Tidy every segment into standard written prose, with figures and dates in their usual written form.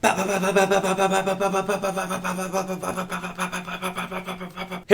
Hey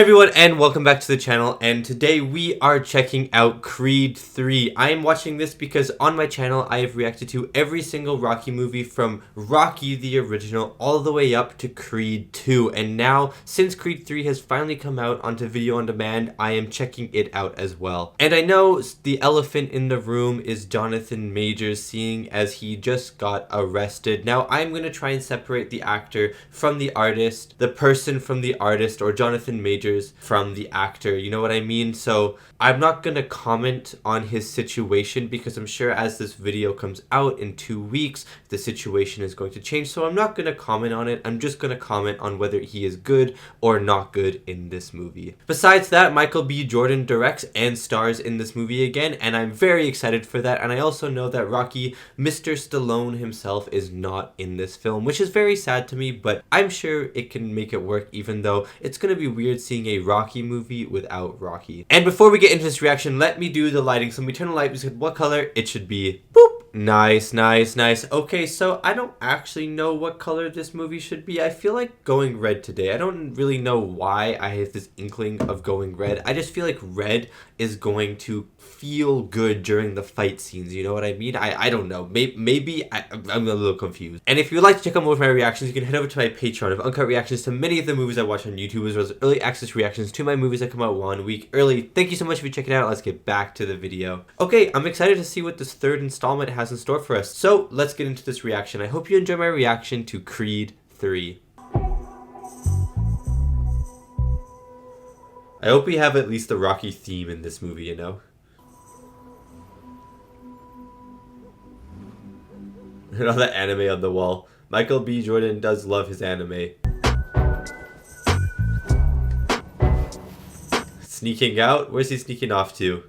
everyone, and welcome back to the channel, and today we are checking out Creed 3. I am watching this because on my channel I have reacted to every single Rocky movie from Rocky the original all the way up to Creed 2, and now since Creed 3 has finally come out onto video on demand, I am checking it out as well. And I know the elephant in the room is Jonathan Majors, seeing as he just got arrested. Now I'm going to try and separate the actor from the artist, the person from the artist, or Jonathan Majors from the actor, you know what I mean? So I'm not going to comment on his situation because I'm sure as this video comes out in 2 weeks, the situation is going to change. So I'm not going to comment on it. I'm just going to comment on whether he is good or not good in this movie. Besides that, Michael B. Jordan directs and stars in this movie again, and I'm very excited for that. And I also know that Rocky, Mr. Stallone himself, is not in this film, which is very sad to me, but I'm sure it can make it work, even though it's going to be weird seeing a Rocky movie without Rocky. And before we get into this reaction, let me do the lighting. So let me turn the light, because what color it should be. Boop. Nice, nice, nice. Okay, so I don't actually know what color this movie should be. I feel like going red today. I don't really know why I have this inkling of going red. I just feel like red is going to feel good during the fight scenes. You know what I mean? I don't know. Maybe I'm a little confused. And if you'd like to check out more of my reactions, you can head over to my Patreon of uncut reactions to many of the movies I watch on YouTube, as well as early access reactions to my movies that come out 1 week early. Thank you so much for checking it out. Let's get back to the video. Okay, I'm excited to see what this third installment has in store for us. So let's get into this reaction. I hope you enjoy my reaction to Creed 3. I hope we have at least the Rocky theme in this movie, you know? And all that anime on the wall. Michael B. Jordan does love his anime. Sneaking out? Where's he sneaking off to?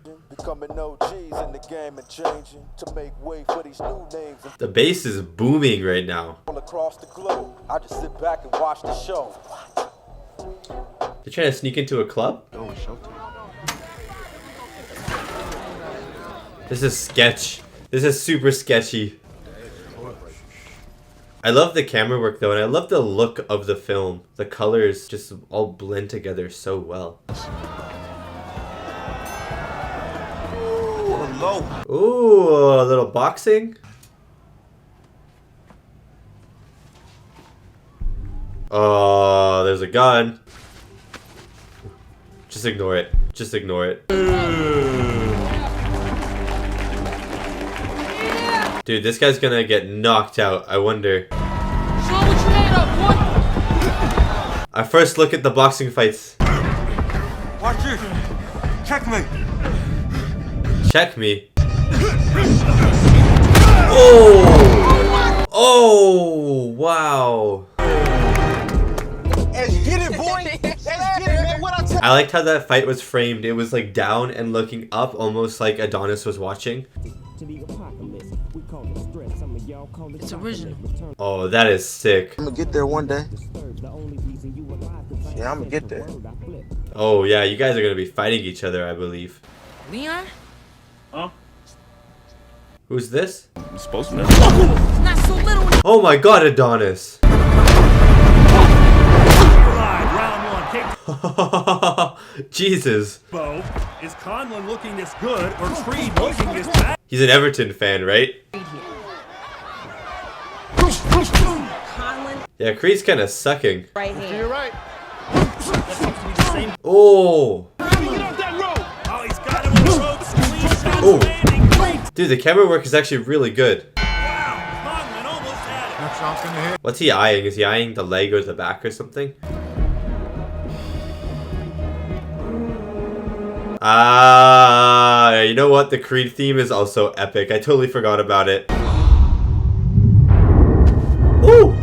The bass is booming right now. Across the globe, I just sit back and watch the show. They're trying to sneak into a club? This is sketch. This is super sketchy. I love the camera work though, and I love the look of the film. The colors just all blend together so well. Ooh, a little boxing. Oh, there's a gun. Just ignore it. Just ignore it. Dude, this guy's gonna get knocked out. I wonder. Our first look at the boxing fights. Watch this. Check me. Check me. Oh! Oh! Wow. Let's get it, boy. Let's get it, man. What I tell I liked how that fight was framed. It was like down and looking up, almost like Adonis was watching. It's original. Oh, that is sick. I'm gonna get there one day. Yeah, I'm gonna get there. Oh yeah, you guys are gonna be fighting each other, I believe. Leon? Huh? Who's this? I'm supposed to know. Not so little. Oh my god, Adonis! Jesus. Bo, is Conlon looking this good or Creed looking this bad? He's an Everton fan, right? Yeah, Creed's kind of sucking. Right here. You're right. Oh! Oh, he's got him on the ropes. Clean shot Oh. landing. Great. Dude, the camera work is actually really good. Wow, Conlon almost had it. What's he eyeing? Is he eyeing the leg or the back or something? Ah, you know what? The Creed theme is also epic. I totally forgot about it. Ooh!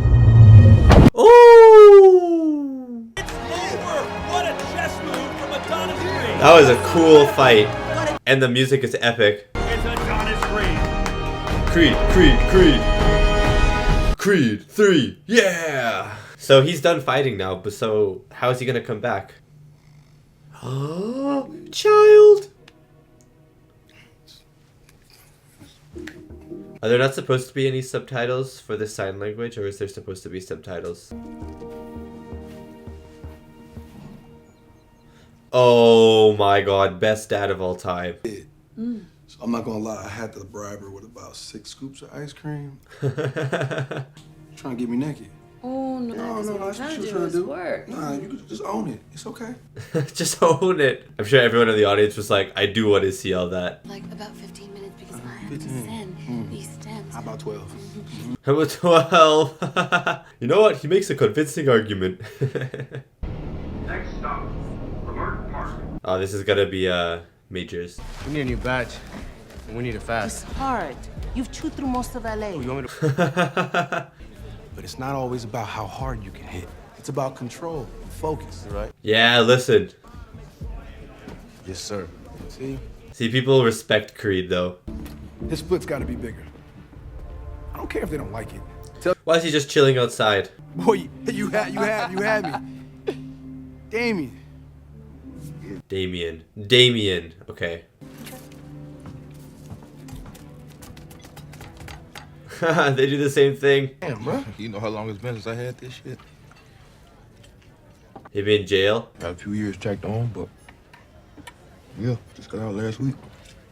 Ooh! It's over. What a chess move from Adonis Creed. That was a cool fight. And the music is epic. It's Adonis Creed. Creed, Creed, Creed. Creed 3, yeah! So he's done fighting now, but so how is he gonna come back? Oh, child! Are there not supposed to be any subtitles for this sign language, or is there supposed to be subtitles? Oh my god, best dad of all time. So I'm not gonna lie, I had to bribe her with about 6 scoops of ice cream. Trying to get me naked. Oh, no. No, that's what you're trying to do. Nah, you could just own it. It's okay. Just own it. I'm sure everyone in the audience was like, I do want to see all that. Like about 15 minutes because I have to send these stems. How about 12? How about 12? You know what? He makes a convincing argument. Next stop, Lamert Park. Oh, this is gonna be Majors. We need a new badge. And we need it fast. It's hard. You've chewed through most of LA. You want me to... But it's not always about how hard you can hit. It's about control and focus, right? Yeah, listen. Yes, sir. See, people respect Creed though. his split's got to be bigger. I don't care if they don't like it. Why is he just chilling outside? Boy, you had me. Damien. Okay. They do the same thing. Damn, bro. You know how long it's been since I had this shit? He be in jail? Got a few years tracked on, but yeah, just got out last week.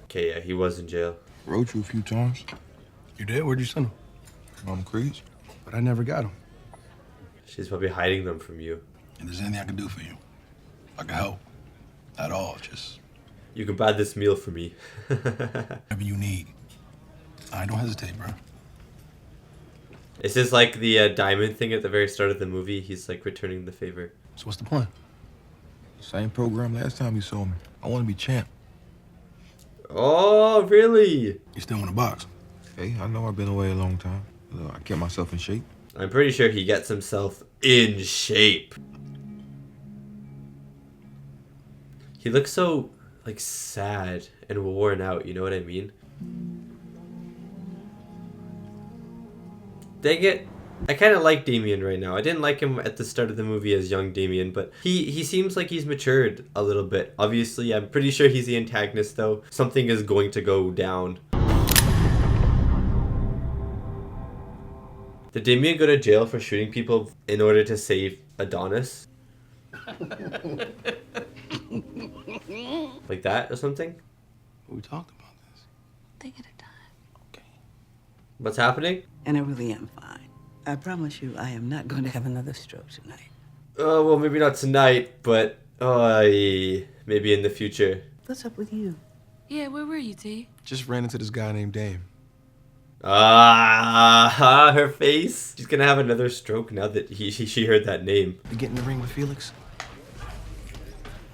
Okay, yeah, he was in jail. Wrote you a few times. You did? Where'd you send him? On Creed's. But I never got him. She's probably hiding them from you. And there's anything I can do for you, I can help. At all, just You can buy this meal for me. whatever you need. I don't hesitate, bro. Is this like the diamond thing at the very start of the movie? He's like returning the favor. So what's the plan? Same program last time you saw me. I want to be champ. Oh, really? You still want to box? Hey, I know I've been away a long time. I kept myself in shape. I'm pretty sure he gets himself in shape. He looks so, like, sad and worn out, you know what I mean? Dang it. I kind of like Damien right now. I didn't like him at the start of the movie as young Damien, but he seems like he's matured a little bit. Obviously, I'm pretty sure he's the antagonist, though. Something is going to go down. Did Damien go to jail for shooting people in order to save Adonis? Like that or something? We talked about this. Take it a time. Okay. What's happening? And I really am fine. I promise you I am not going to have another stroke tonight. Oh, well, maybe not tonight, but maybe in the future. What's up with you? Yeah, where were you, T? Just ran into this guy named Dame. Her face. She's gonna have another stroke now that she heard that name. You get in the ring with Felix?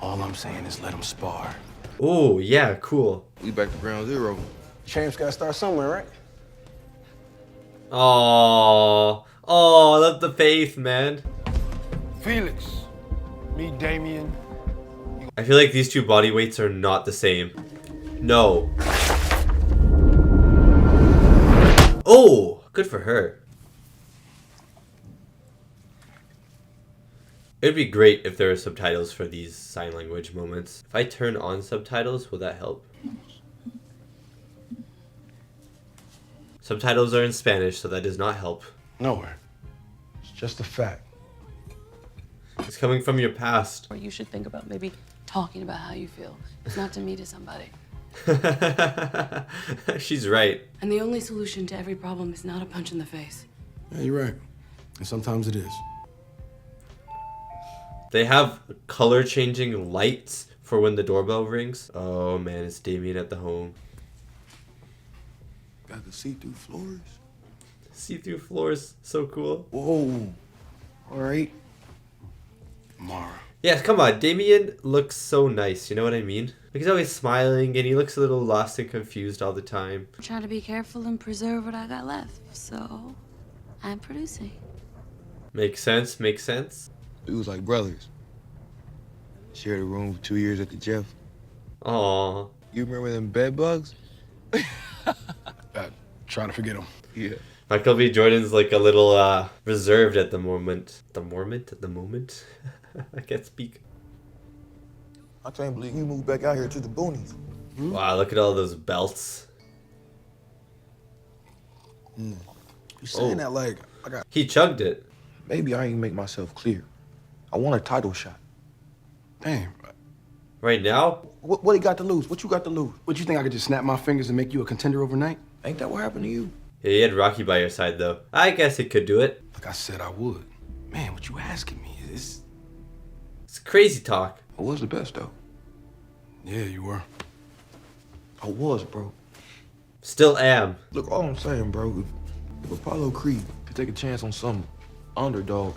All I'm saying is let him spar. Oh, yeah, cool. We back to ground zero. Champs gotta start somewhere, right? Oh, I love the faith, man. Felix, meet Damien. I feel like these two body weights are not the same. No. Oh, good for her. It'd be great if there were subtitles for these sign language moments. If I turn on subtitles, will that help? Subtitles are in Spanish, so that does not help. Nowhere. It's just a fact. It's coming from your past. Or you should think about maybe talking about how you feel. It's not to me, to somebody. She's right. And the only solution to every problem is not a punch in the face. Yeah, you're right. And sometimes it is. They have color changing lights for when the doorbell rings. Oh man, it's Damien at the home. Got the see-through floors. See-through floors, so cool. Whoa. All right. Mara. Yeah, come on. Damien looks so nice, you know what I mean? Like, he's always smiling and he looks a little lost and confused all the time. I'm trying to be careful and preserve what I got left, so I'm producing. Makes sense, makes sense. We was like brothers. Shared a room for 2 years at the Jeff. Aww. You remember them bed bugs? Trying to forget him. Yeah. Michael B. Jordan's like a little reserved at the moment. At the moment? I can't speak. I can't believe you moved back out here to the boonies. Wow, look at all those belts. You saying that like I got... He chugged it. Maybe I ain't make myself clear. I want a title shot. Damn. Right now? What he got to lose? What you got to lose? What, you think I could just snap my fingers and make you a contender overnight? Ain't that what happened to you? Yeah, you had Rocky by your side, though. I guess he could do it. Like I said I would. Man, what you asking me? It's crazy talk. I was the best, though. Yeah, you were. I was, bro. Still am. Look, all I'm saying, bro, if Apollo Creed could take a chance on some underdog,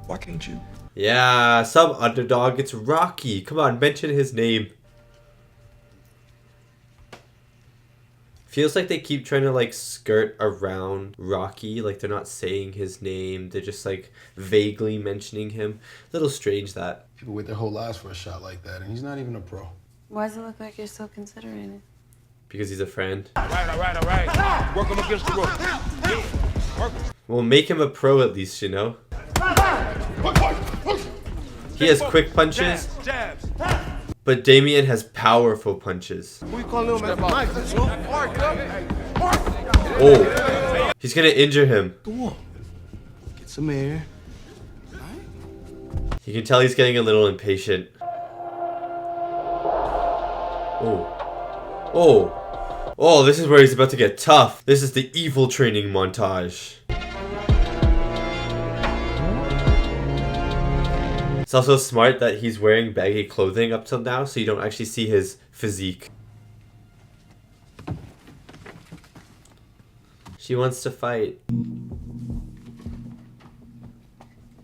why can't you? Yeah, some underdog. It's Rocky. Come on, mention his name. Feels like they keep trying to like skirt around Rocky. Like they're not saying his name. They're just like vaguely mentioning him. A little strange that. People wait their whole lives for a shot like that, and he's not even a pro. Why does it look like you're still considering it? Because he's a friend. All right. Work him against the rope. We'll make him a pro at least, you know? He has quick punches, but Damien has powerful punches. Oh, he's gonna injure him. Go on. Get some air. You can tell he's getting a little impatient. Oh, this is where he's about to get tough. This is the evil training montage. It's also smart that he's wearing baggy clothing up till now, so you don't actually see his physique. She wants to fight.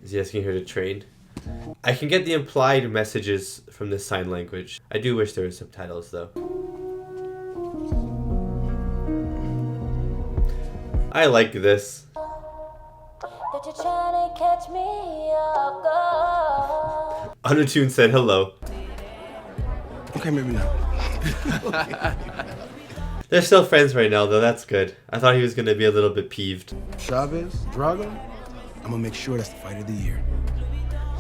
Is he asking her to train? I can get the implied messages from the sign language. I do wish there were subtitles though. I like this. Undertune said hello. Okay, maybe not. They're still friends right now though, that's good. I thought he was gonna be a little bit peeved. Chavez, Drago, I'm gonna make sure that's the fight of the year.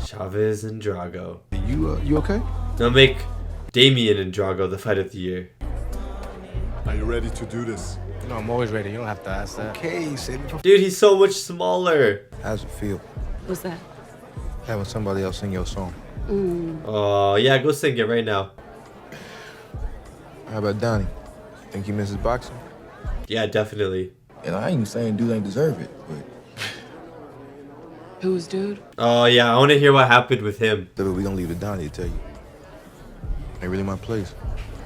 Chavez and Drago. You okay? Now make Damien and Drago the fight of the year. Are you ready to do this? No, I'm always ready. You don't have to ask that. Okay, save it for... Dude, he's so much smaller. How's it feel? What's that? Having somebody else sing your song. Oh, yeah, go sing it right now. How about Donnie? Think he misses boxing? Yeah, definitely. And I ain't saying dude ain't deserve it, but... Who's dude? Oh, yeah, I want to hear what happened with him. But we gonna leave it Donnie to tell you. Ain't really my place.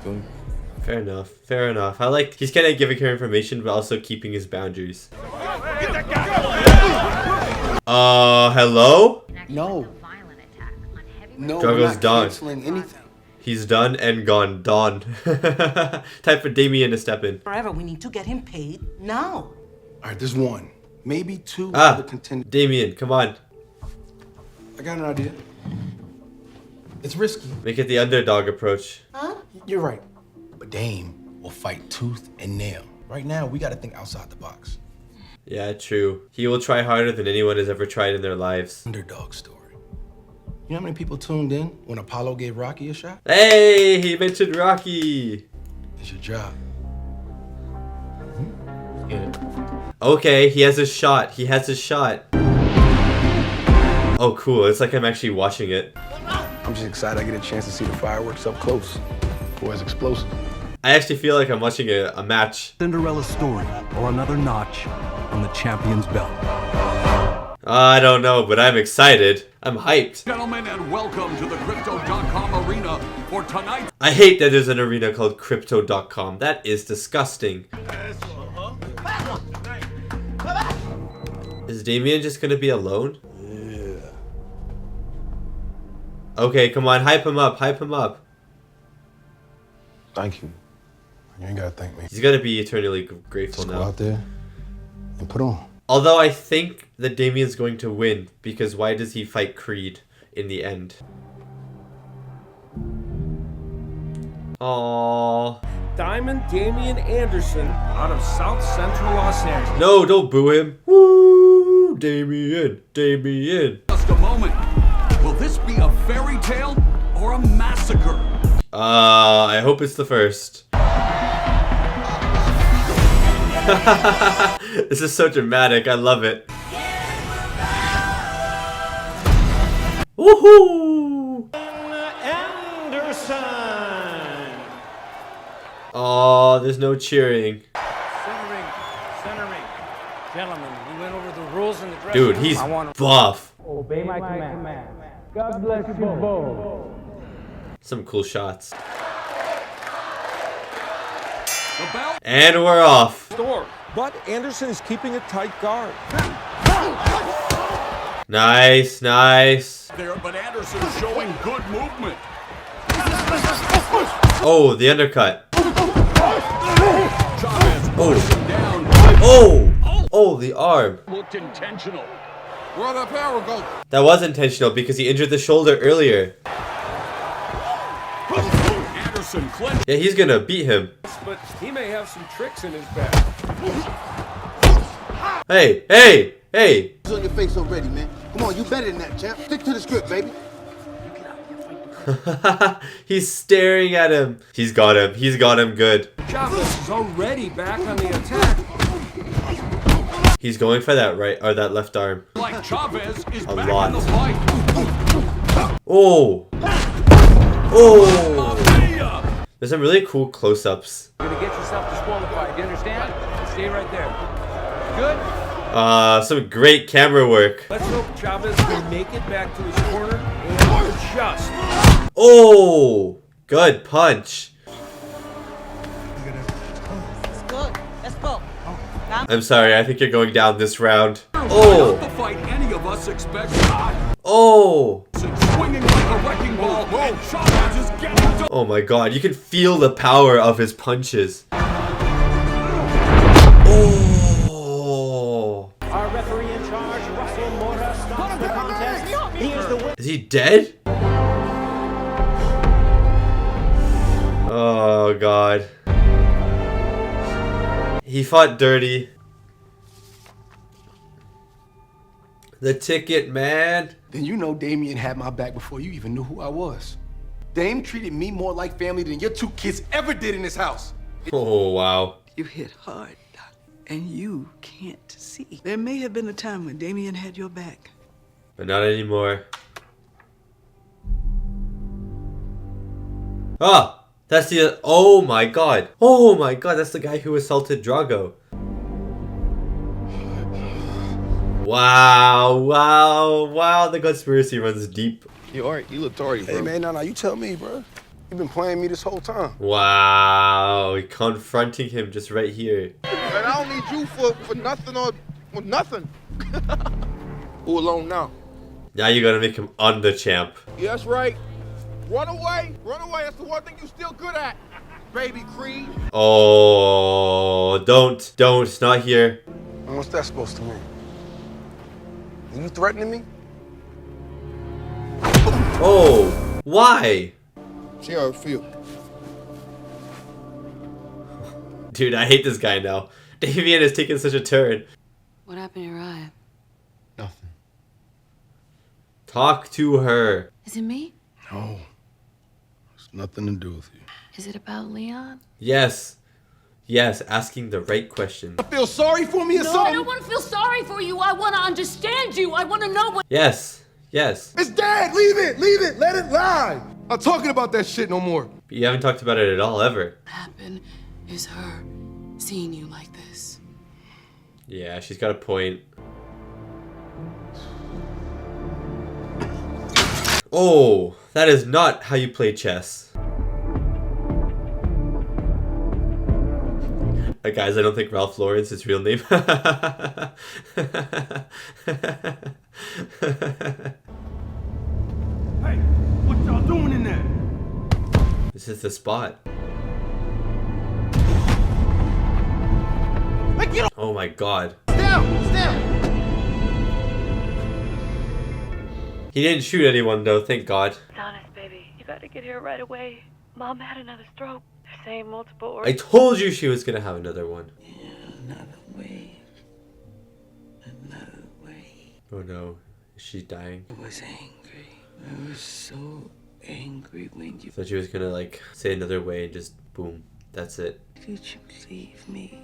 Feel me? Fair enough, fair enough. I like, he's kind of giving her information, but also keeping his boundaries. Hello? No. No, Drago's we're not done. canceling anything. He's done and gone. Done. Time for Damien to step in. Forever, we need to get him paid now. All right, there's one. Maybe two other contenders. Damien, come on. I got an idea. It's risky. Make it the underdog approach. Huh? You're right. But Dame will fight tooth and nail. Right now, we gotta think outside the box. Yeah, true. He will try harder than anyone has ever tried in their lives. Underdog story. You know how many people tuned in when Apollo gave Rocky a shot? Hey, he mentioned Rocky. It's your job. Okay, he has a shot. He has a shot. Oh, cool. It's like I'm actually watching it. I'm just excited I get a chance to see the fireworks up close. Boy, it's explosive. I actually feel like I'm watching a match. Cinderella's story or another notch on the champion's belt. I don't know, but I'm excited. I'm hyped. Gentlemen, and welcome to the Crypto.com arena for tonight. I hate that there's an arena called Crypto.com. That is disgusting. Is Damien just gonna be alone? Yeah. Okay, come on, hype him up, hype him up. Thank you. You ain't gotta thank me. He's gotta be eternally grateful Just now. go out there and put on. Although I think that Damien's going to win, because why does he fight Creed in the end? Aww. Diamond Damian Anderson out of South Central Los Angeles. No, don't boo him. Woo! Damien, Damien. Just a moment. Will this be a fairy tale or a massacre? I hope it's the first. This is so dramatic. I love it. Woohoo! Anderson. Oh, there's no cheering. Centering. Gentlemen, we went over the rules in the dressing Dude, room. he's I want to buff. obey my command. God bless you both. Some cool shots. The bell. And we're off. Door. But Anderson is keeping a tight guard. Nice. There, but Anderson's showing good movement. Oh, the undercut. Chavez pushed him down. Oh, the arm. Looked intentional. Where'd that power go? That was intentional because he injured the shoulder earlier. Anderson clenched. Yeah, he's gonna beat him. But he may have some tricks in his bag. Hey. It's on your face already, man. Come on, you better than that, champ. Stick to the script, baby. He's staring at him. He's got him good. Chavez is already back on the attack. He's going for that right or that left arm. Like Chavez is A back lot. in the fight. Oh. There's some really cool close-ups. You're gonna get yourself disqualified. You understand? Stay right there. Good. Some great camera work. Let's hope Chavez can make it back to his corner and adjust. Oh, good punch. It's good. Let's go. I'm sorry, I think you're going down this round. Not Oh, the fight any of us expected. oh. Swinging like a wrecking ball, and Chavez is getting to. Oh my god, you can feel the power of his punches. Oh. Our referee in charge, Russell Mora, stops the contest. He is the winner. Is he dead? Oh god. He fought dirty. The ticket, man. Then you know Damien had my back before you even knew who I was. Dame treated me more like family than your two kids ever did in this house. Oh wow. You hit hard, Doc, and you can't see. There may have been a time when Damien had your back. But not anymore. Ah! That's the... Oh my god. Oh my god, that's the guy who assaulted Drago. Wow. The conspiracy runs deep. You alright? You look alright, bro. Hey man, nah, you tell me, bro. You've been playing me this whole time. Wow. Confronting him just right here. And I don't need you for nothing or nothing. Who alone now? Now you gotta make him on the champ. Yeah, that's right. Run away. That's the one thing you still good at. Baby Creed. Oh, don't. It's not here. And what's that supposed to mean? Are you threatening me? Oh, why? See how it feel. Dude, I hate this guy now. Damien has taken such a turn. What happened to your eye? Nothing. Talk to her. Is it me? No. It's nothing to do with you. Is it about Leon? Yes, asking the right question. You feel sorry for me or No, something? I don't want to feel sorry for you. I want to understand you. I want to know what. Yes. It's dead. Leave it. Let it lie. I'm talking about that shit no more. But you haven't talked about it at all, ever. What happened is her seeing you like this. Yeah, she's got a point. Oh, that is not how you play chess. Guys, I don't think Ralph Lauren's his real name. Hey, what y'all doing in there? This is the spot. Oh my god. Down. He didn't shoot anyone though, thank god. It's honest, baby. You gotta get here right away. Mom had another stroke. They're saying multiple I organs. told you she was gonna have another one. Another way. Oh no, is she dying? I was angry. I was so angry when you... Thought she was gonna like say another way and just boom, that's it. Did you leave me?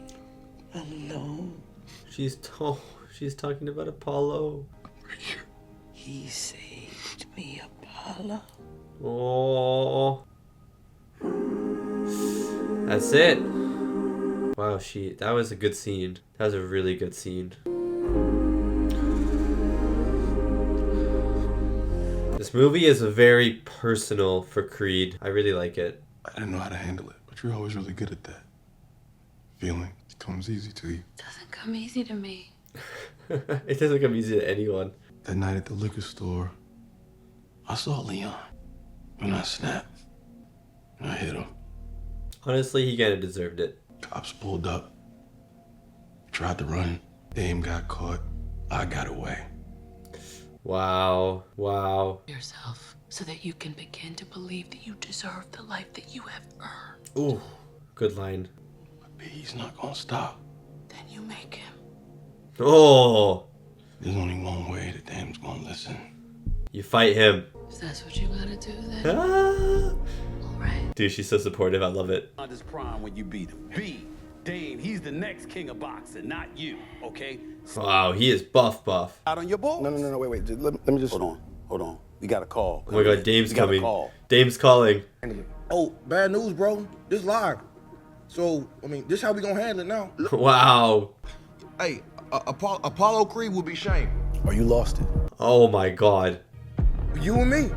alone. She's talking about Apollo. He saved me, Apollo. Oh, that's it. Wow, that was a good scene. That was a really good scene. This movie is very personal for Creed. I really like it. I didn't know how to handle it, but you're always really good at that. Feeling it comes easy to you. Doesn't come easy to me. It doesn't come easy to anyone. That night at the liquor store, I saw Leon. And I snapped. And I hit him. Honestly, he kind of deserved it. Cops pulled up. Tried to run. Dame got caught. I got away. Wow. Wow. Yourself, so that you can begin to believe that you deserve the life that you have earned. Ooh, good line. But he's not gonna stop. Then you make him. Oh. There's only one way that Dame's gonna listen. You fight him. If that's what you gotta do, then. Ah. Alright. Dude, she's so supportive. I love it. On his prime when you beat him. B, Dame, he's the next king of boxing, not you, okay? Wow, he is buff. Out on your ball? No, wait. Let me just... Hold on. We got a call. Oh my god, Dame's coming. Dame's calling. Oh, bad news, bro. This live. So, I mean, this how we gonna handle it now. Wow. Hey, Apollo Creed will be shamed. Or you lost it. Oh my god. You and me.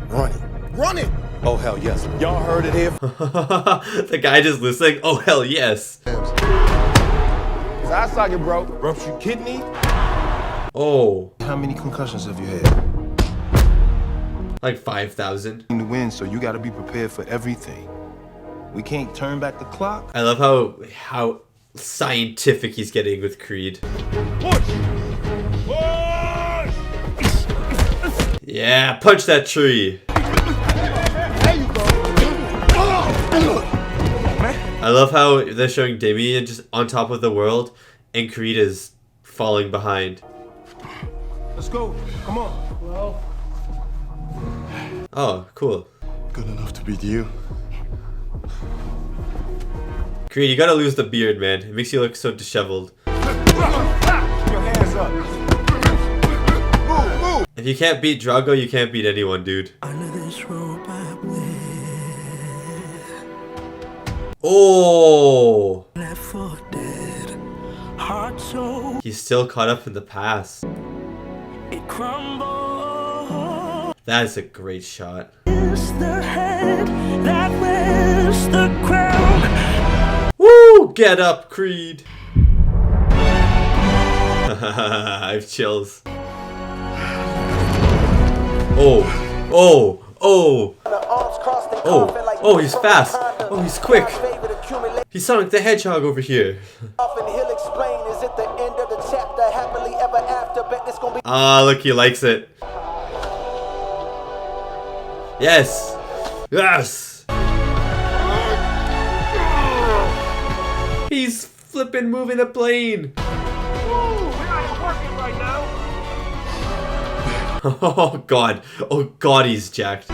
Run it. Run it! Oh, hell yes. Y'all heard it here. The guy just listening. Oh, hell yes. His eye socket broke. Ruptured kidney. Oh. How many concussions have you had? Like 5,000. To win, so you gotta be prepared for everything. We can't turn back the clock. I love how scientific he's getting with Creed. Push! Yeah, punch that tree. There you go. I love how they're showing Damien just on top of the world and Creed is falling behind. Let's go. Come on. Well. Oh, cool. Good enough to beat you. Creed, you gotta lose the beard, man. It makes you look so disheveled. Your hands up. Move. If you can't beat Drago, you can't beat anyone, dude. Oh! He's still caught up in the past. That is a great shot. Woo! Get up, Creed! I have chills. Oh, he's fast. Oh, he's quick. He's Sonic the Hedgehog over here. Ah, look, he likes it. Yes. Yes. He's flipping moving the plane. Oh god, he's jacked.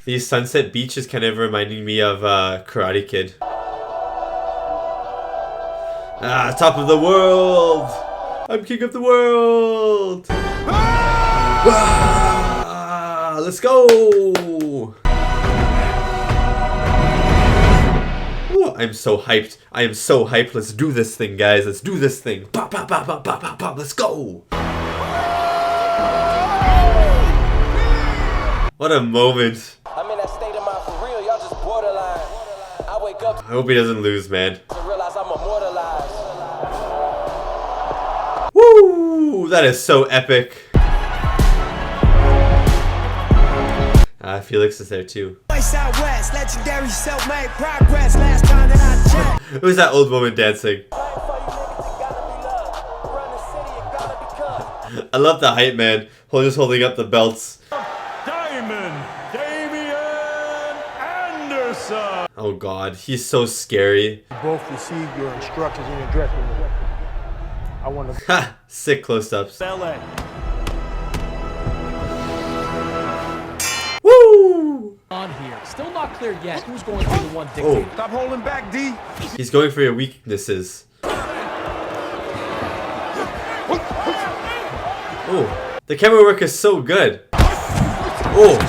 These sunset beaches kind of reminding me of Karate Kid. Ah, top of the world! I'm king of the world! Ah, let's go! Ooh, I'm so hyped. I am so hyped. Let's do this thing, guys. Let's do this thing. Pop, pop, pop, pop, pop, pop, pop. Let's go! What a moment. I'm in that state of mind for real. Y'all just borderline. I wake up I hope he doesn't lose, man. to realize I'm immortalized. Woo! That is so epic. Felix is there too. Who's that old woman dancing? I love the hype man. Just holding up the belts. Oh god, he's so scary. Both receive your instructions in your dressing room. I want to. Ha! Sick close-ups. Woo! On here, still not clear yet who's going to be the one dictating. Stop holding back, D. He's going for your weaknesses. Oh, the camera work is so good. Oh.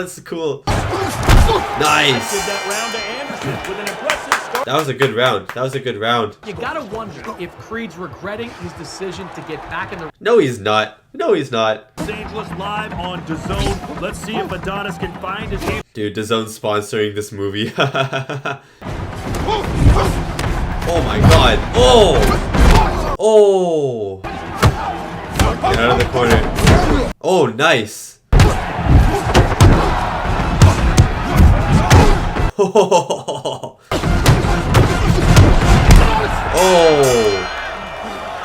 This is cool. Nice. That was a good round. That was a good round. You gotta wonder if Creed's regretting his decision to get back in the... No, he's not. No, he's not. Los Angeles live on DAZN. Let's see if Adonis can find his game. Dude, DAZN's sponsoring this movie. Oh my god. Oh! Oh! Get out of the corner. Oh, nice. Oh!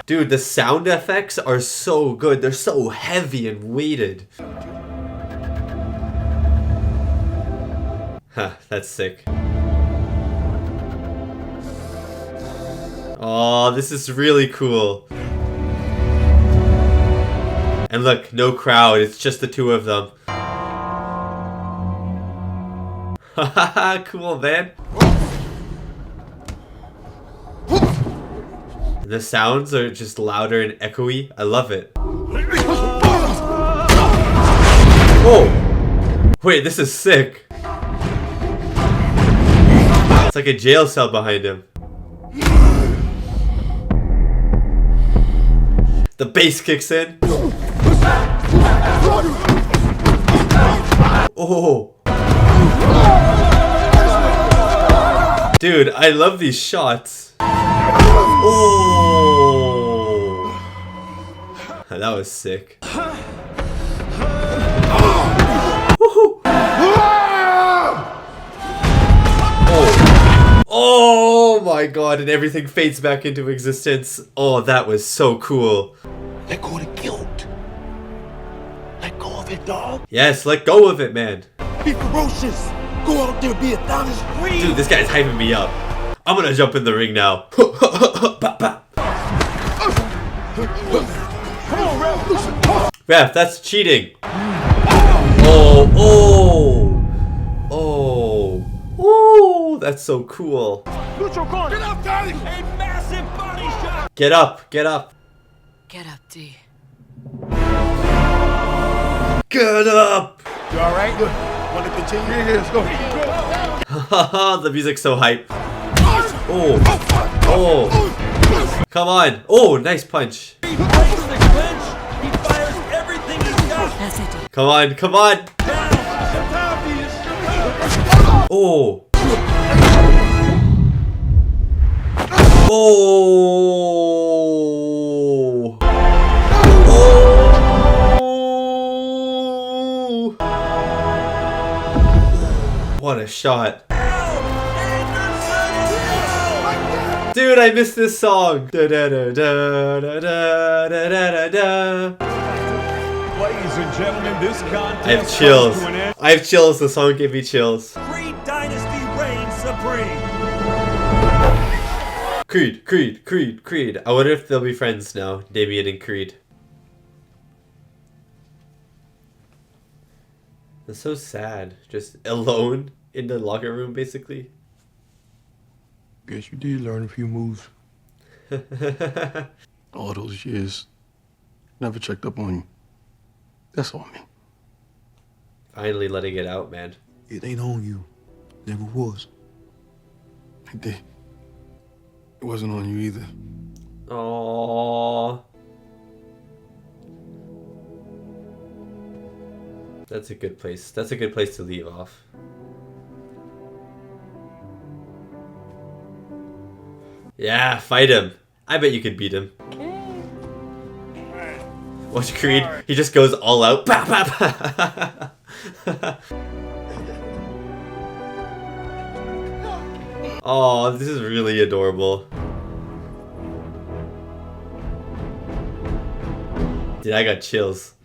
Dude, the sound effects are so good. They're so heavy and weighted. Huh, that's sick. Oh, this is really cool. And look, no crowd. It's just the two of them. Haha, cool, man. The sounds are just louder and echoey. I love it. Oh! Wait, this is sick. It's like a jail cell behind him. The bass kicks in. Oh! Dude, I love these shots. Oh! That was sick. Oh my god, and everything fades back into existence. Oh, that was so cool. Let go of the guilt. Let go of it, dog. Yes, let go of it, man. Be ferocious. Go out there, be Adonis Creed. Dude, this guy's hyping me up. I'm gonna jump in the ring now. Ref, that's cheating. Oh, oh, oh, oh, that's so cool. Get up, Daddy! A massive body shot! Get up, get up. Get up, D. Get up! You alright? Want to continue? Yeah, let's go. The music's so hype. Oh, oh, come on. Oh, nice punch. He breaks the clinch. He fires everything he's got. That's it, D. Come on, come on. Oh. Oh. Oh. What a shot. Dude, I missed this song. Da da da da da da da da da. Ladies and gentlemen, this contest I have chills. I have chills. The song gave me chills. Creed Dynasty reigns supreme. Creed, Creed, Creed, Creed. I wonder if they'll be friends now, Damien and Creed. That's so sad. Just alone in the locker room, basically. Guess you did learn a few moves. All those years, never checked up on you. That's on me. Finally letting it out, man. It ain't on you. Never was. It did. It wasn't on you either. Aww. That's a good place. That's a good place to leave off. Yeah, fight him. I bet you could beat him. Watch Creed. He just goes all out. Bah, bah, bah. Oh, this is really adorable. Dude, I got chills.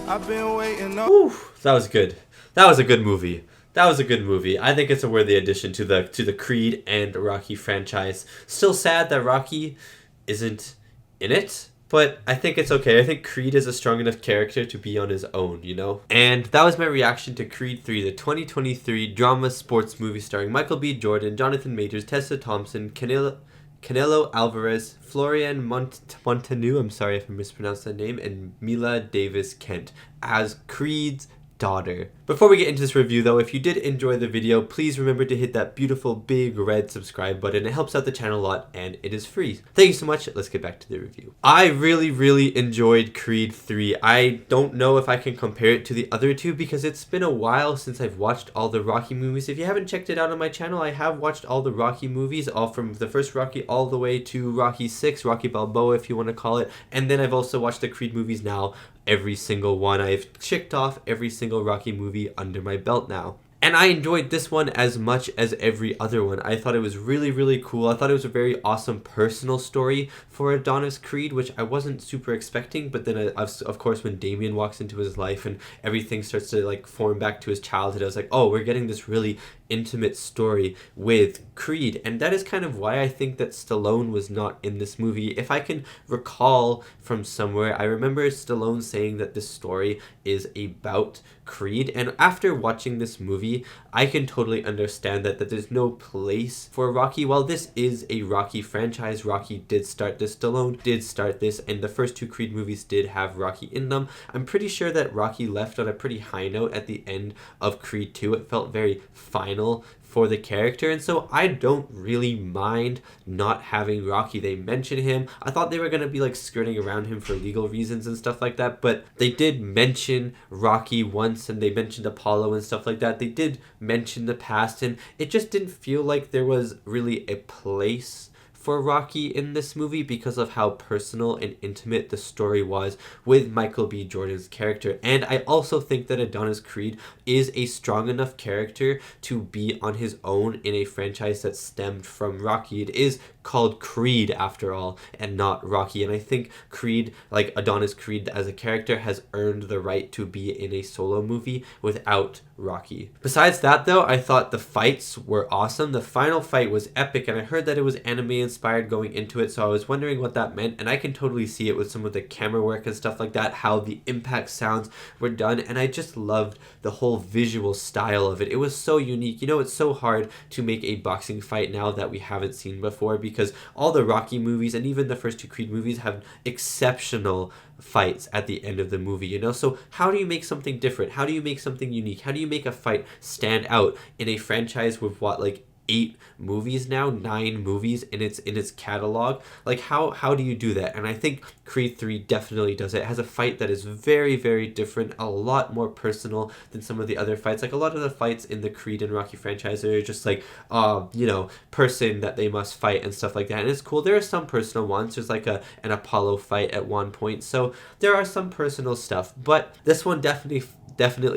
I've been waiting. Whew, that was good. That was a good movie. That was a good movie. I think it's a worthy addition to the Creed and Rocky franchise. Still sad that Rocky isn't in it, But I think it's okay. I think Creed is a strong enough character to be on his own, you know? And that was my reaction to Creed 3, the 2023 drama sports movie starring Michael B. Jordan, Jonathan Majors, Tessa Thompson, Canelo Alvarez, Florian Montanu, I'm sorry if I mispronounced that name, and Mila Davis Kent as Creed's daughter. Before we get into this review though, if you did enjoy the video, please remember to hit that beautiful big red subscribe button. It helps out the channel a lot and it is free. Thank you so much. Let's get back to the review. I really enjoyed Creed 3. I don't know if I can compare it to the other two because it's been a while since I've watched all the Rocky movies. If you haven't checked it out on my channel, I have watched all the Rocky movies, all from the first Rocky all the way to Rocky 6, Rocky Balboa if you want to call it, and then I've also watched the Creed movies now. Every single one. I've checked off every single Rocky movie under my belt now. And I enjoyed this one as much as every other one. I thought it was really cool. I thought it was a very awesome personal story for Adonis Creed, which I wasn't super expecting. But then, of course, when Damien walks into his life and everything starts to like form back to his childhood, I was like, oh, we're getting this really intimate story with Creed. And that is kind of why I think that Stallone was not in this movie. If I can recall from somewhere, I remember Stallone saying that this story is about Creed. And after watching this movie, I can totally understand that there's no place for Rocky. While this is a Rocky franchise, Rocky did start this, Stallone did start this, and the first two Creed movies did have Rocky in them. I'm pretty sure that Rocky left on a pretty high note at the end of Creed 2. It felt very final for the character, and so I don't really mind not having Rocky. They mention him. I thought they were going to be like skirting around him for legal reasons and stuff like that, but they did mention Rocky once, and they mentioned Apollo and stuff like that. They did mention the past, and it just didn't feel like there was really a place for Rocky in this movie because of how personal and intimate the story was with Michael B. Jordan's character. And I also think that Adonis Creed is a strong enough character to be on his own in a franchise that stemmed from Rocky. It is called Creed after all and not Rocky, and I think Creed, like Adonis Creed as a character, has earned the right to be in a solo movie without Rocky. Besides that though, I thought the fights were awesome. The final fight was epic, and I heard that it was anime inspired going into it, so I was wondering what that meant, and I can totally see it with some of the camera work and stuff like that, how the impact sounds were done, and I just loved the whole visual style of it. It was so unique. You know, it's so hard to make a boxing fight now that we haven't seen before, because all the Rocky movies and even the first two Creed movies have exceptional fights at the end of the movie, you know? So how do you make something different? How do you make something unique? How do you make a fight stand out in a franchise with what, like 8 movies now, 9 movies in its catalog? Like how do you do that? And I think Creed 3 definitely does it. It has a fight that is very different, a lot more personal than some of the other fights. Like a lot of the fights in the Creed and Rocky franchise are just like you know, person that they must fight and stuff like that, and it's cool. There are some personal ones. There's like an Apollo fight at one point, so there are some personal stuff, but this one definitely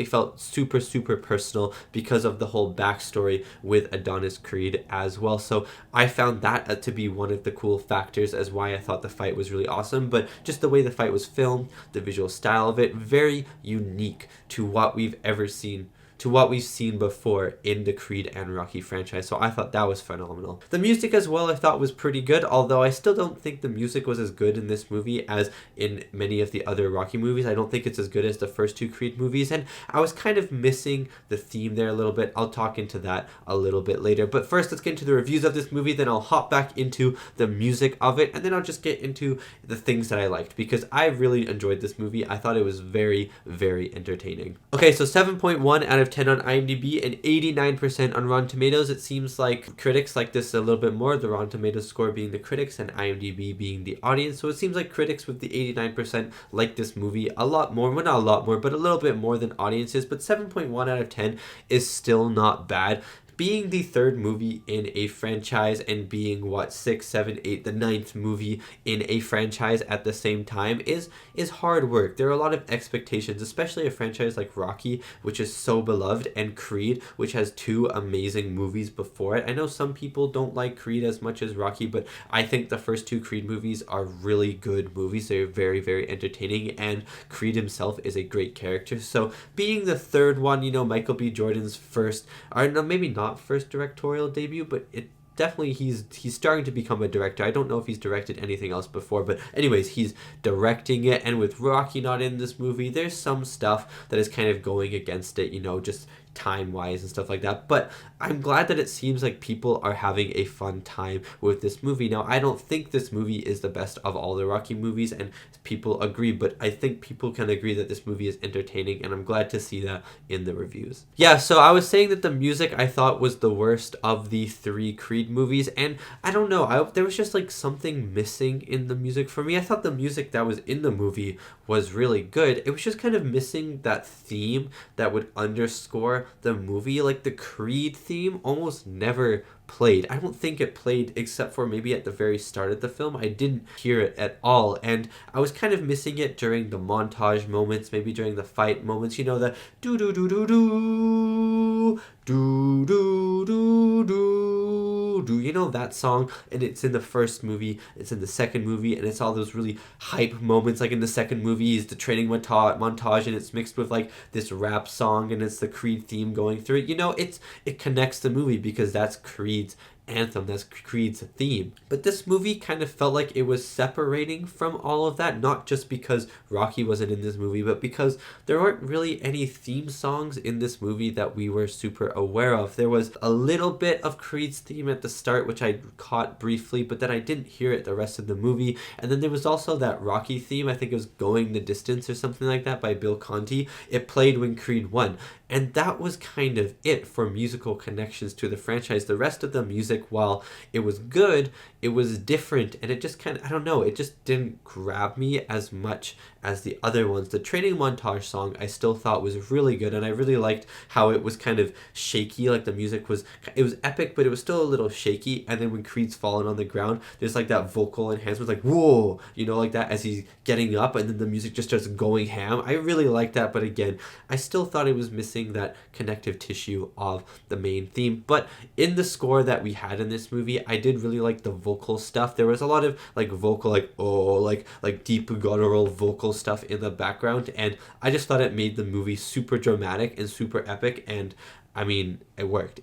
felt super personal because of the whole backstory with Adonis Creed as well. So I found that to be one of the cool factors as why I thought the fight was really awesome. But just the way the fight was filmed, the visual style of it, very unique to what we've ever seen, to what we've seen before in the Creed and Rocky franchise. So I thought that was phenomenal. The music as well I thought was pretty good, although I still don't think the music was as good in this movie as in many of the other Rocky movies. I don't think it's as good as the first two Creed movies, and I was kind of missing the theme there a little bit. I'll talk into that a little bit later. But first, let's get into the reviews of this movie, then I'll hop back into the music of it, and then I'll just get into the things that I liked, because I really enjoyed this movie. I thought it was very entertaining. Okay, so 7.1 out of 10 on IMDb and 89% on Rotten Tomatoes. It seems like critics like this a little bit more, the Rotten Tomatoes score being the critics and IMDb being the audience. So it seems like critics with the 89% like this movie a lot more, well not a lot more, but a little bit more than audiences. But 7.1 out of 10 is still not bad. Being the third movie in a franchise and being what, 6, 7, 8, the 9th movie in a franchise at the same time is hard work. There are a lot of expectations, especially a franchise like Rocky, which is so beloved, and Creed, which has 2 amazing movies before it. I know some people don't like Creed as much as Rocky, but I think the first 2 Creed movies are really good movies. They're very entertaining, and Creed himself is a great character. So being the third one, you know, Michael B. Jordan's first, or no, maybe not first directorial debut, but it definitely he's starting to become a director. I don't know if he's directed anything else before, but anyways, he's directing it. And with Rocky not in this movie, there's some stuff that is kind of going against it, you know, just time-wise and stuff like that. But I'm glad that it seems like people are having a fun time with this movie. Now, I don't think this movie is the best of all the Rocky movies, and people agree, but I think people can agree that this movie is entertaining, and I'm glad to see that in the reviews. Yeah, so I was saying that the music I thought was the worst of the 3 Creed movies, and I don't know, there was just like something missing in the music for me. I thought the music that was in the movie was really good. It was just kind of missing that theme that would underscore the movie. Like the Creed theme almost never played. I don't think it played except for maybe at the very start of the film. I didn't hear it at all, and I was kind of missing it during the montage moments, maybe during the fight moments, you know, the do do do do do do do do do do, you know, that song. And it's in the first movie, it's in the second movie, and it's all those really hype moments. Like in the second movie is the training montage, and it's mixed with like this rap song, and it's the Creed theme going through it. You know, it connects the movie because that's Creed's anthem, that's Creed's theme. But this movie kind of felt like it was separating from all of that, not just because Rocky wasn't in this movie, but because there aren't really any theme songs in this movie that we were super aware of. There was a little bit of Creed's theme at the start, which I caught briefly, but then I didn't hear it the rest of the movie. And then there was also that Rocky theme, I think it was Going the Distance or something like that by Bill Conti. It played when Creed won. And that was kind of it for musical connections to the franchise. The rest of the music, while it was good, it was different, and it just kind of, I don't know, it just didn't grab me as much as the other ones. The training montage song I still thought was really good, and I really liked how it was kind of shaky. Like the music was, it was epic, but it was still a little shaky. And then when Creed's falling on the ground, there's like that vocal enhancement, like whoa, you know, like that as he's getting up, and then the music just starts going ham. I really liked that, but again, I still thought it was missing that connective tissue of the main theme. But in the score that we had in this movie, I did really like the vocal stuff. There was a lot of like vocal, like oh, like deep guttural vocal stuff in the background, and I just thought it made the movie super dramatic and super epic. And I mean, it worked.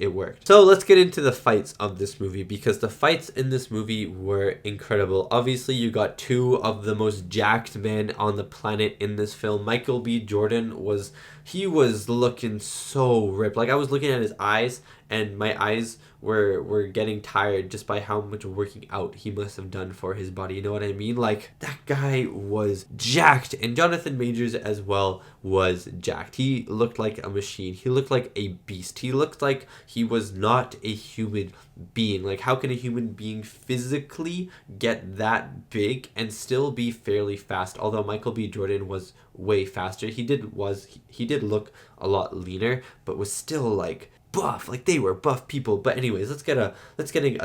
So let's get into the fights of this movie, because the fights in this movie were incredible. Obviously, you got 2 of the most jacked men on the planet in this film. Michael B. Jordan was looking so ripped. Like I was looking at his eyes, and my eyes were getting tired just by how much working out he must have done for his body. You know what I mean? Like that guy was jacked, and Jonathan Majors as well was jacked. He looked like a machine. He looked like a beast. He looked like he was not a human being. Like how can a human being physically get that big and still be fairly fast? Although Michael B. Jordan was way faster. He did look a lot leaner, but was still like buff. Like they were buff people. But anyways, putting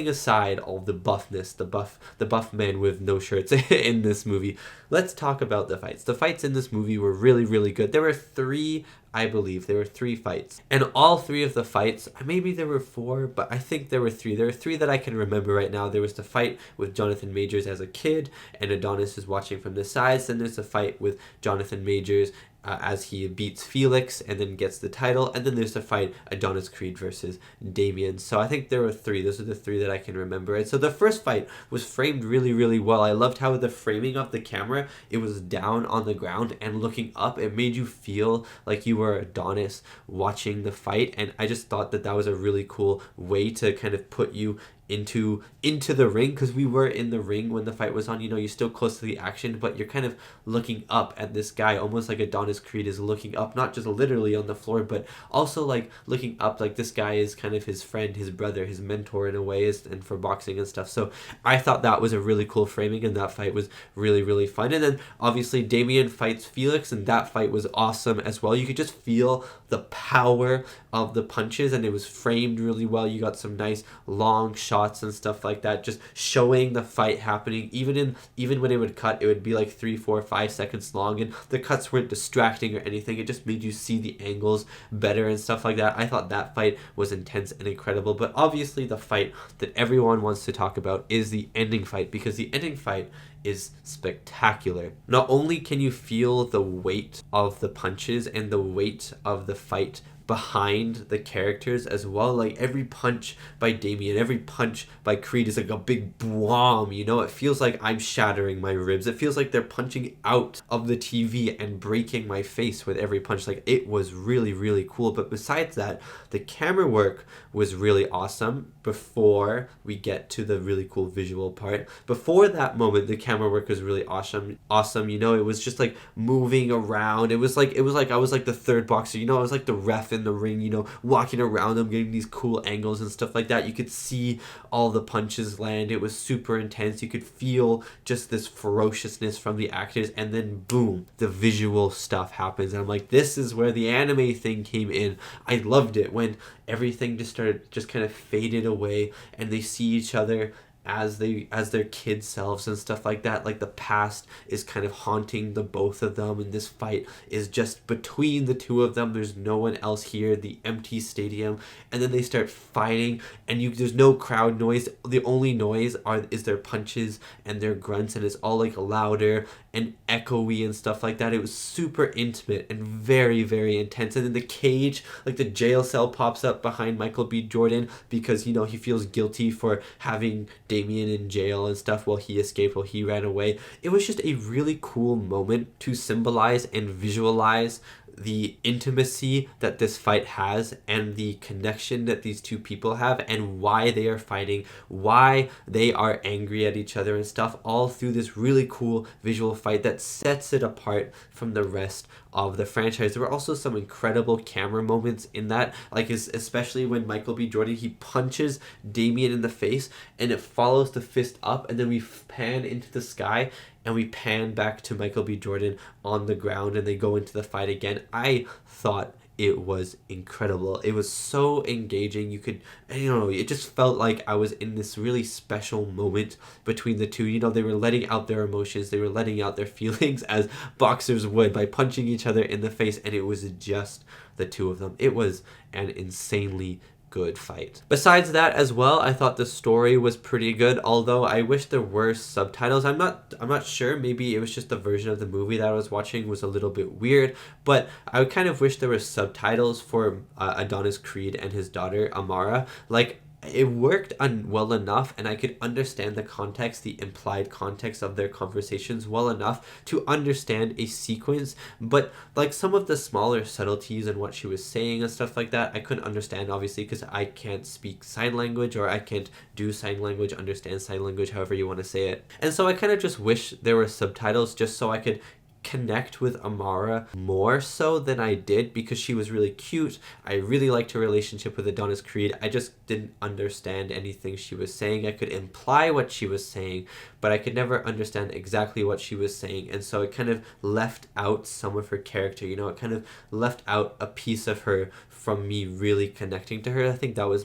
aside all the buffness, the buff men with no shirts in this movie, let's talk about the fights. The fights in this movie were really, really good. There were 3, I believe there were 3 fights, and all 3 of the fights, maybe there were 4, but I think there were 3. There are 3 that I can remember right now. There was the fight with Jonathan Majors as a kid, and Adonis is watching from the sides. Then there's the fight with Jonathan Majors as he beats Felix and then gets the title. And then there's the fight Adonis Creed versus Damien. So I think there were 3. Those are the 3 that I can remember. And so the first fight was framed really, really well. I loved how the framing of the camera, it was down on the ground and looking up. It made you feel like you were Adonis watching the fight. And I just thought that was a really cool way to kind of put you into the ring, because we were in the ring when the fight was on. You know, you're still close to the action, but you're kind of looking up at this guy, almost like Adonis Creed is looking up, not just literally on the floor, but also like looking up, like this guy is kind of his friend, his brother, his mentor in a way, and for boxing and stuff. So I thought that was a really cool framing, and that fight was really, really fun. And then obviously Damien fights Felix, and that fight was awesome as well. You could just feel the power of the punches, and it was framed really well. You got some nice long shots and stuff like that, just showing the fight happening. Even when it would cut, it would be like 3, 4, 5 seconds long, and the cuts weren't distracting or anything. It just made you see the angles better and stuff like that. I thought that fight was intense and incredible. But obviously the fight that everyone wants to talk about is the ending fight, because the ending fight is spectacular. Not only can you feel the weight of the punches and the weight of the fight behind the characters as well. Like every punch by Damien, every punch by Creed is like a big bwom, you know? It feels like I'm shattering my ribs. It feels like they're punching out of the TV and breaking my face with every punch. Like it was really, really cool. But besides that, the camera work was really awesome before we get to the really cool visual part. Before that moment, the camera work was really awesome. You know, it was just like moving around. It was like I was like the third boxer, you know, I was like the ref in the ring, you know, walking around them, getting these cool angles and stuff like that. You could see all the punches land. It was super intense. You could feel just this ferociousness from the actors, and then boom, the visual stuff happens. And I'm like, this is where the anime thing came in. I loved it when everything just kind of faded away and they see each other as their kid selves and stuff like that. Like the past is kind of haunting the both of them, and this fight is just between the two of them. There's no one else here, the empty stadium, and then they start fighting, and there's no crowd noise. The only noise is their punches and their grunts, and it's all like louder and echoey and stuff like that. It was super intimate and very, very intense. And then the cage, like the jail cell, pops up behind Michael B. Jordan because, you know, he feels guilty for having Damien in jail and stuff while he escaped, while he ran away. It was just a really cool moment to symbolize and visualize the intimacy that this fight has and the connection that these two people have and why they are fighting, why they are angry at each other and stuff, all through this really cool visual fight that sets it apart from the rest of the franchise. There were also some incredible camera moments in that, like especially when Michael B. Jordan, he punches Damien in the face and it follows the fist up, and then we pan into the sky and we pan back to Michael B. Jordan on the ground and they go into the fight again. I thought it was incredible. It was so engaging. It just felt like I was in this really special moment between the two. You know, they were letting out their emotions. They were letting out their feelings as boxers would by punching each other in the face. And it was just the two of them. It was an insanely good fight. Besides that as well, I thought the story was pretty good, although I wish there were subtitles. I'm not sure, maybe it was just the version of the movie that I was watching was a little bit weird, but I kind of wish there were subtitles for Adonis Creed and his daughter Amara. Like, it worked well enough, and I could understand the context, the implied context of their conversations well enough to understand a sequence, but like some of the smaller subtleties and what she was saying and stuff like that, I couldn't understand, obviously, because I can't speak sign language, or I can't do sign language, understand sign language, however you want to say it. And so I kind of just wish there were subtitles just so I could connect with Amara more so than I did, because she was really cute. I really liked her relationship with Adonis Creed. I just didn't understand anything she was saying. I could imply what she was saying, but I could never understand exactly what she was saying, and so it kind of left out some of her character, you know, it kind of left out a piece of her from me really connecting to her. I think that was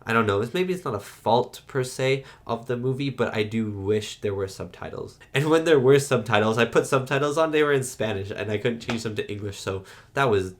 I don't know, maybe it's not a fault per se of the movie, but I do wish there were subtitles. And when there were subtitles, I put subtitles on, they were in Spanish, and I couldn't change them to English, so that was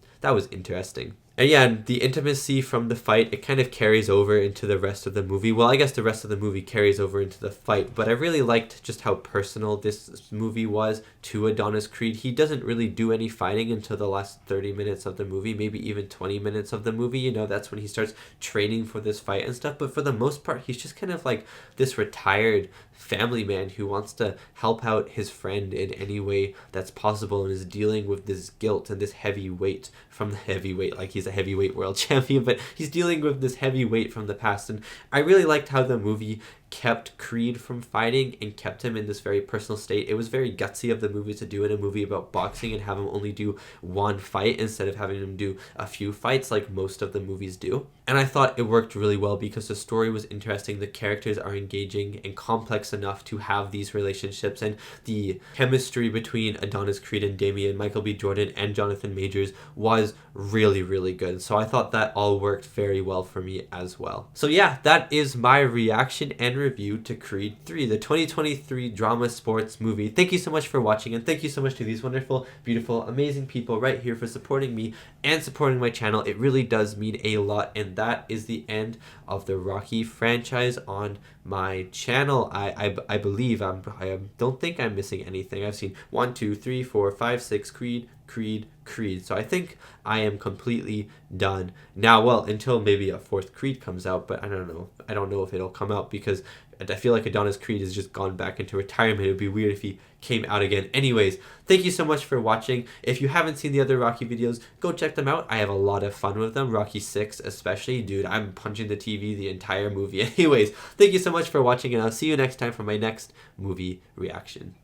interesting. And yeah, the intimacy from the fight, it kind of carries over into the rest of the movie. Well, I guess the rest of the movie carries over into the fight, but I really liked just how personal this movie was to Adonis Creed. He doesn't really do any fighting until the last 30 minutes of the movie, maybe even 20 minutes of the movie. You know, that's when he starts training for this fight and stuff, but for the most part, he's just kind of like this retired family man who wants to help out his friend in any way that's possible, and is dealing with this guilt and this heavy weight from the heavyweight, like he's a heavyweight world champion, but he's dealing with this heavy weight from the past. And I really liked how the movie kept Creed from fighting and kept him in this very personal state. It was very gutsy of the movie to do in a movie about boxing and have him only do one fight instead of having him do a few fights like most of the movies do. And I thought it worked really well because the story was interesting, the characters are engaging and complex enough to have these relationships, and the chemistry between Adonis Creed and Damien, Michael B. Jordan, and Jonathan Majors was really, really good. So I thought that all worked very well for me as well. So yeah, that is my reaction and review to Creed 3, the 2023 drama sports movie. Thank you so much for watching, and thank you so much to these wonderful, beautiful, amazing people right here for supporting me and supporting my channel. It really does mean a lot, and that is the end of the Rocky franchise on my channel. I believe I don't think I'm missing anything. I've seen 1, 2, 3, 4, 5, 6 Creed, Creed. So I think I am completely done now. Well, until maybe a 4th Creed comes out, but I don't know. I don't know if it'll come out because I feel like Adonis Creed has just gone back into retirement. It would be weird if he came out again. Anyways, thank you so much for watching. If you haven't seen the other Rocky videos, go check them out. I have a lot of fun with them. Rocky 6 especially. Dude, I'm punching the TV the entire movie. Anyways, thank you so much for watching, and I'll see you next time for my next movie reaction.